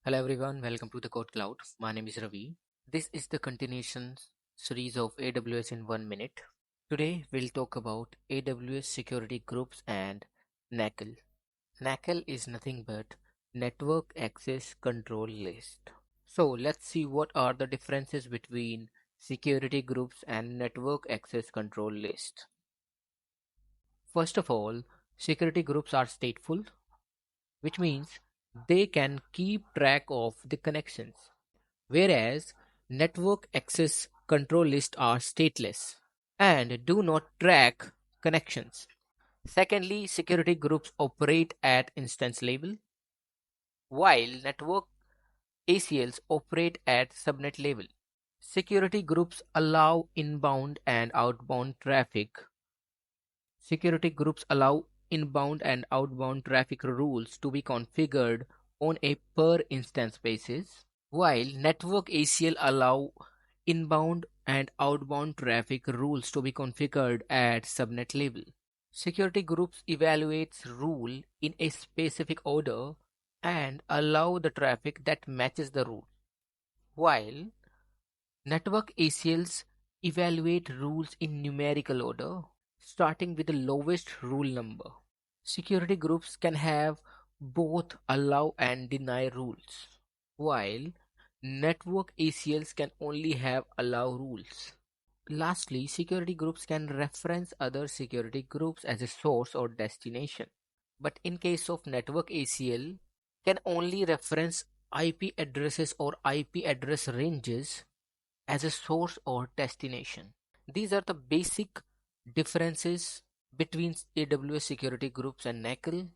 Hello everyone, welcome to the Code Cloud. My name is Ravi. This is the continuation series of AWS in 1 minute. Today we'll talk about AWS security groups and NACL. NACL is nothing but Network Access Control List. So let's see what are the differences between security groups and Network Access Control List. First of all, security groups are stateful, which means they can keep track of the connections, whereas network access control lists are stateless and do not track connections. Secondly, security groups operate at instance level, while network ACLs operate at subnet level. Security groups allow inbound and outbound traffic. Security groups allow inbound and outbound traffic rules to be configured on a per instance basis, while network ACL allow inbound and outbound traffic rules to be configured at subnet level. Security groups evaluates rule in a specific order and allow the traffic that matches the rule, while network ACLs evaluate rules in numerical order, starting with the lowest rule number. Security groups can have both allow and deny rules, while network ACLs can only have allow rules. Lastly, security groups can reference other security groups as a source or destination. But in case of network ACL, can only reference IP addresses or IP address ranges as a source or destination. These are the basic differences between AWS security groups and NACL.